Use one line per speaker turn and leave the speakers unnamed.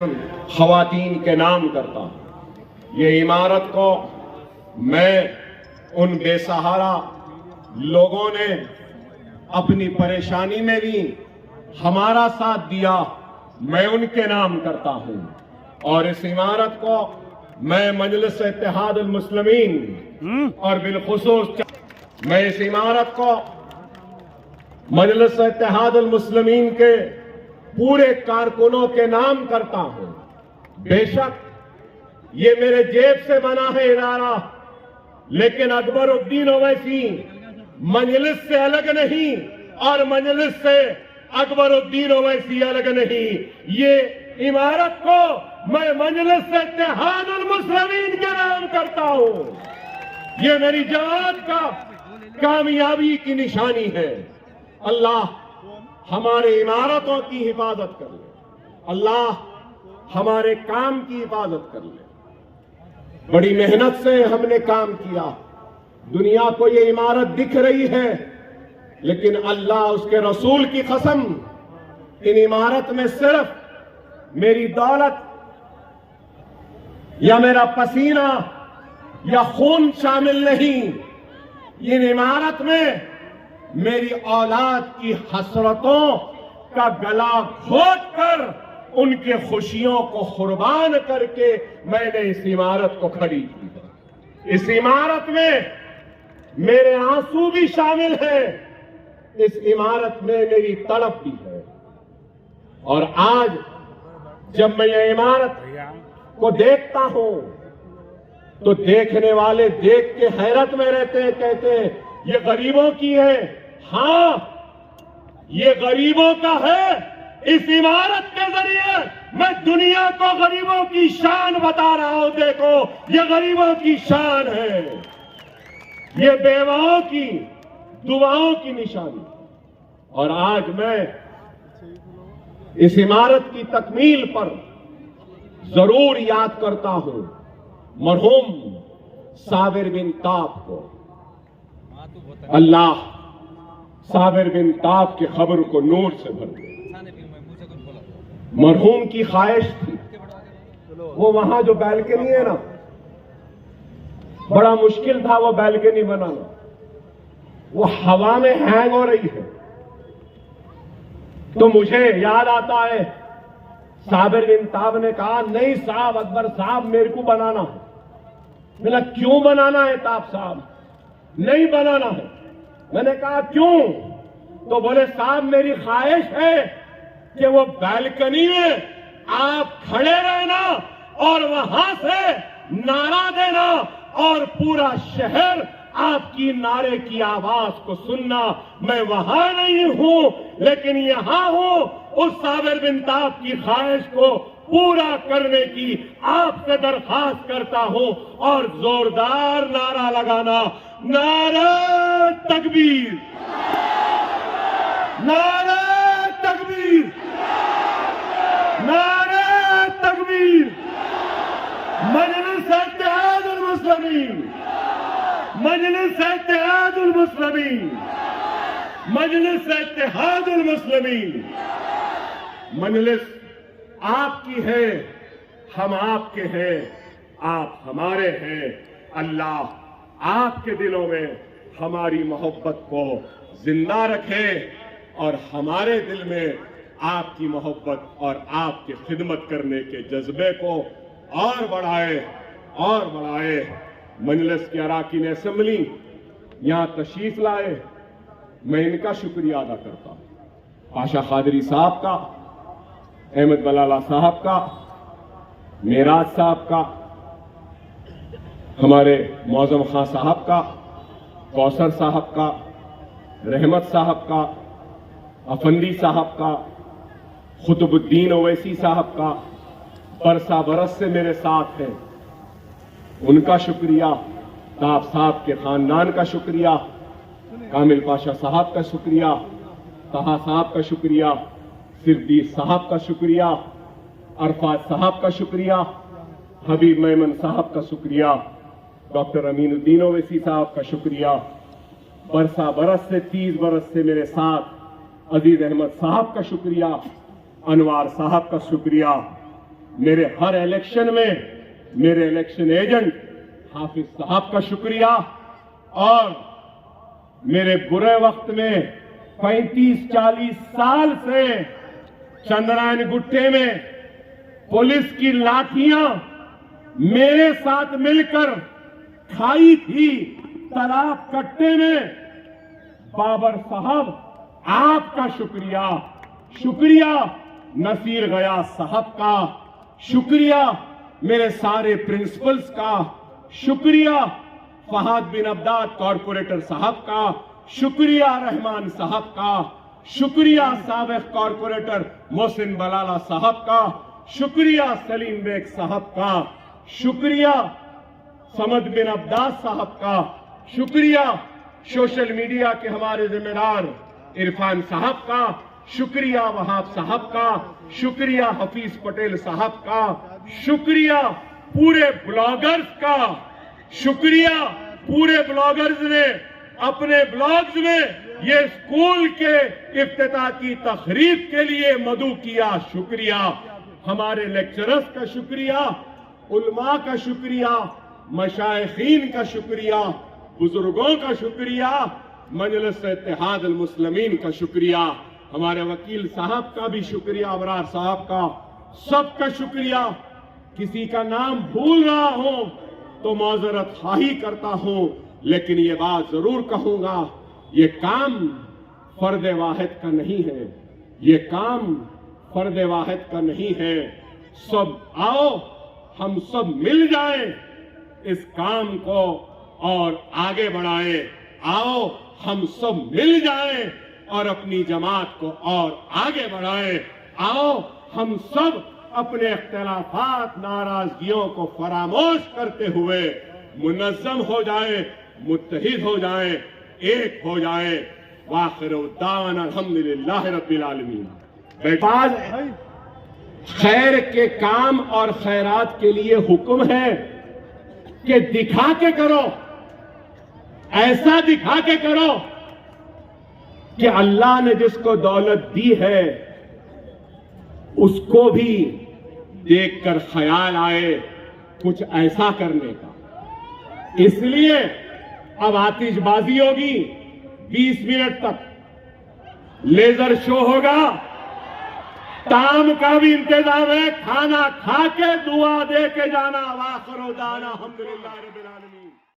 खवातीन के नाम करता हूं। ये इमारत को मैं उन बेसहारा लोगों ने अपनी परेशानी में भी हमारा साथ दिया, मैं उनके नाम करता हूं। और इस इमारत को मैं मजलिस इत्तेहादुल मुस्लिमीन और बिलखुसूस मैं इस इमारत को मजलिस इत्तेहादुल मुस्लिमीन के पूरे कारकुनों के नाम करता हूं। बेशक ये मेरे जेब से बना है इदारा, लेकिन अकबरुद्दीन ओवैसी मजलिस से अलग नहीं और मजलिस से अकबरुद्दीन ओवैसी अलग नहीं। ये इमारत को मैं मजलिस इत्तेहादुल मुस्लिमीन के नाम करता हूं। ये मेरी जमात का कामयाबी की निशानी है। अल्लाह हमारे इमारतों की हिफाजत कर ले, अल्लाह हमारे काम की हिफाजत कर ले। बड़ी मेहनत से हमने काम किया। दुनिया को ये इमारत दिख रही है, लेकिन अल्लाह उसके रसूल की कसम, इन इमारत में सिर्फ मेरी दौलत या मेरा पसीना या खून शामिल नहीं। इन इमारत में मेरी औलाद की हसरतों का गला घोट कर उनके खुशियों को कुर्बान करके मैंने इस इमारत को खड़ी की है। इस इमारत में मेरे आंसू भी शामिल हैं, इस इमारत में मेरी तड़प भी है। और आज जब मैं ये इमारत को देखता हूं तो देखने वाले देख के हैरत में रहते हैं, कहते हैं ये गरीबों की है। हां, ये गरीबों का है। इस इमारत के जरिए मैं दुनिया को गरीबों की शान बता रहा हूं। देखो, ये गरीबों की शान है, ये बेवाओं की दुआओं की निशानी। और आज मैं इस इमारत की तकमील पर जरूर याद करता हूं मरहूम साबिर बिन ताब को। अल्लाह साबिर बिन ताब की खबर को नूर से भर दे। मरहूम की ख्वाहिश थी, वो वहां जो बैल्कनी है ना, बड़ा मुश्किल था वो बैल्कनी बनाना, वो हवा में हैंग हो रही है। तो मुझे याद आता है साबिर बिन ताब ने कहा, नहीं साहब, अकबर साहब मेरे को बनाना है। मैंने क्यों बनाना है ताब साहब? नहीं बनाना है। मैंने कहा क्यों? तो बोले साहब मेरी ख्वाहिश है कि वो बैल्कनी में आप खड़े रहना और वहां से नारा देना और पूरा शहर आपकी नारे की आवाज को सुनना। मैं वहां नहीं हूं, लेकिन यहां हूं उस साबिर बिन ताब की ख्वाहिश को पूरा करने की आपसे दरखास्त करता हूं। और जोरदार नारा लगाना, नारा तकबीर, नारा तकबीर, नारा तकबीर। मजलिस इत्तेहादुल मुस्लिमीन, मजलिस इत्तेहादुल मुस्लिमीन, मजलिस इत्तेहादुल मुस्लिमीन। मजलिस आपकी है, हम आपके हैं, आप हमारे हैं। अल्लाह आपके दिलों में हमारी मोहब्बत को जिंदा रखे और हमारे दिल में आपकी मोहब्बत और आपकी खिदमत करने के जज्बे को और बढ़ाए और बढ़ाए। मजलिस के अराकीन असेंबली यहां तशरीफ लाए, मैं इनका शुक्रिया अदा करता हूं। पाशा खादरी साहब का, अहमद बलाला साहब का, मेराज साहब का, हमारे मौजम खां साहब का, कौसर साहब का, रहमत साहब का, अफंदी साहब का, खुतबुद्दीन ओवैसी साहब का, बरसा बरस से मेरे साथ हैं, उनका शुक्रिया। ताब साहब के खानदान का शुक्रिया, कामिल पाशा साहब का शुक्रिया, तहा साहब का शुक्रिया, सिद्दीक साहब का शुक्रिया, अरफात साहब का शुक्रिया, हबीब मेमन साहब का शुक्रिया, डॉक्टर अमीनुद्दीन ओवैसी साहब का शुक्रिया। बरसा बरस से 30 बरस से मेरे साथ अजीज अहमद साहब का शुक्रिया, अनवार साहब का शुक्रिया, मेरे हर इलेक्शन में मेरे इलेक्शन एजेंट हाफिज साहब का शुक्रिया, और मेरे बुरे वक्त में 35-40 साल से चंद्रायन गुट्टे में पुलिस की लाठियां मेरे साथ मिलकर खाई थी तालाब कट्टे में। बाबर साहब आपका शुक्रिया, शुक्रिया नसीर गयास साहब का, शुक्रिया मेरे सारे प्रिंसिपल्स का, शुक्रिया फहाद बिन अब्दाद कॉरपोरेटर साहब का, शुक्रिया रहमान साहब का, शुक्रिया साबिक कॉरपोरेटर मोहसिन बलाला साहब का, शुक्रिया सलीम बेग साहब का, शुक्रिया समद बिन अब्दास साहब का, शुक्रिया सोशल मीडिया के हमारे जिम्मेदार इरफान साहब का, शुक्रिया वहाब साहब का, शुक्रिया हफीज पटेल साहब का, शुक्रिया पूरे ब्लॉगर्स का, शुक्रिया पूरे ब्लॉगर्स ने अपने ब्लॉग्स में ये स्कूल के इफ्तिताह की तकरीब के लिए मदऊ किया, शुक्रिया हमारे लेक्चरर्स का, शुक्रिया उलमा का, शुक्रिया मशाइखीन का, शुक्रिया बुजुर्गों का, शुक्रिया मजलिस इत्तेहाद अल मुस्लिमीन का, शुक्रिया हमारे वकील साहब का भी शुक्रिया, अबरार साहब का, सबका शुक्रिया। किसी का नाम भूल रहा हूं तो माजरत खाही करता हूं, लेकिन ये बात जरूर कहूंगा, ये काम फर्द वाहिद का नहीं है, ये काम फर्द वाहिद का नहीं है। सब आओ हम सब मिल जाएं इस काम को और आगे बढ़ाएं, आओ हम सब मिल जाएं और अपनी जमात को और आगे बढ़ाएं, आओ हम सब अपने इख्तिलाफात नाराजगियों को फरामोश करते हुए मुनज़्ज़म हो जाएं, मुत्तहिद हो जाएं, एक हो जाएं। वाखिरु दावाना अल्हम्दुलिल्लाह रब्बिल आलमीन। आज खैर के काम और खैरात के लिए हुक्म है कि दिखा के करो, ऐसा दिखा के करो कि अल्लाह ने जिसको दौलत दी है उसको भी देखकर ख्याल आए कुछ ऐसा करने का। इसलिए अब आतिशबाजी होगी 20 मिनट तक, लेजर शो होगा, ताम का भी इंतजाम है, खाना खा के दुआ दे के जाना। वाखिरु दाना अल्हम्दुलिल्लाह रब्बिल आलमीन।